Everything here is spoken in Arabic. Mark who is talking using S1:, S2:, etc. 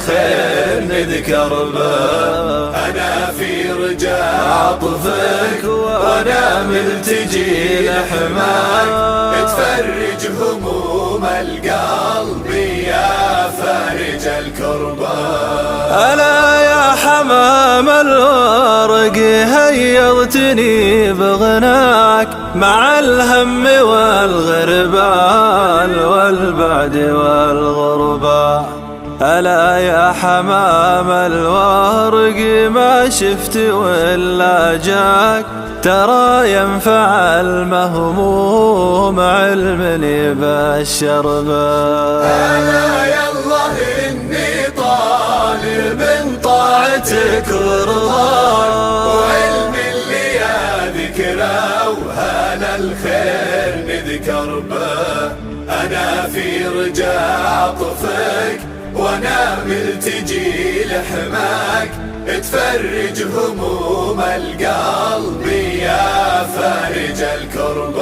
S1: الخير نذكر به. أنا في رجاء عطفك وأنا ملتجي لحماك، تفرج هموم القلب يا فارج الكرباء.
S2: ألا يا حمام الورق هيضتني بغناك، مع الهم والغربال والبعد والغربة. ألا يا حمام الورق ما شفت ولا جاك، ترى ينفع المهموم علم يبشر به.
S1: ألا يالله إني طالب طاعتك ورضاك، وعلم اللي يا ذكره وهل الخير نذكر به. أنا في رجاء عطفك وأنا ملتجي لحماك، تفرج هموم القلب يا فارج الكرب.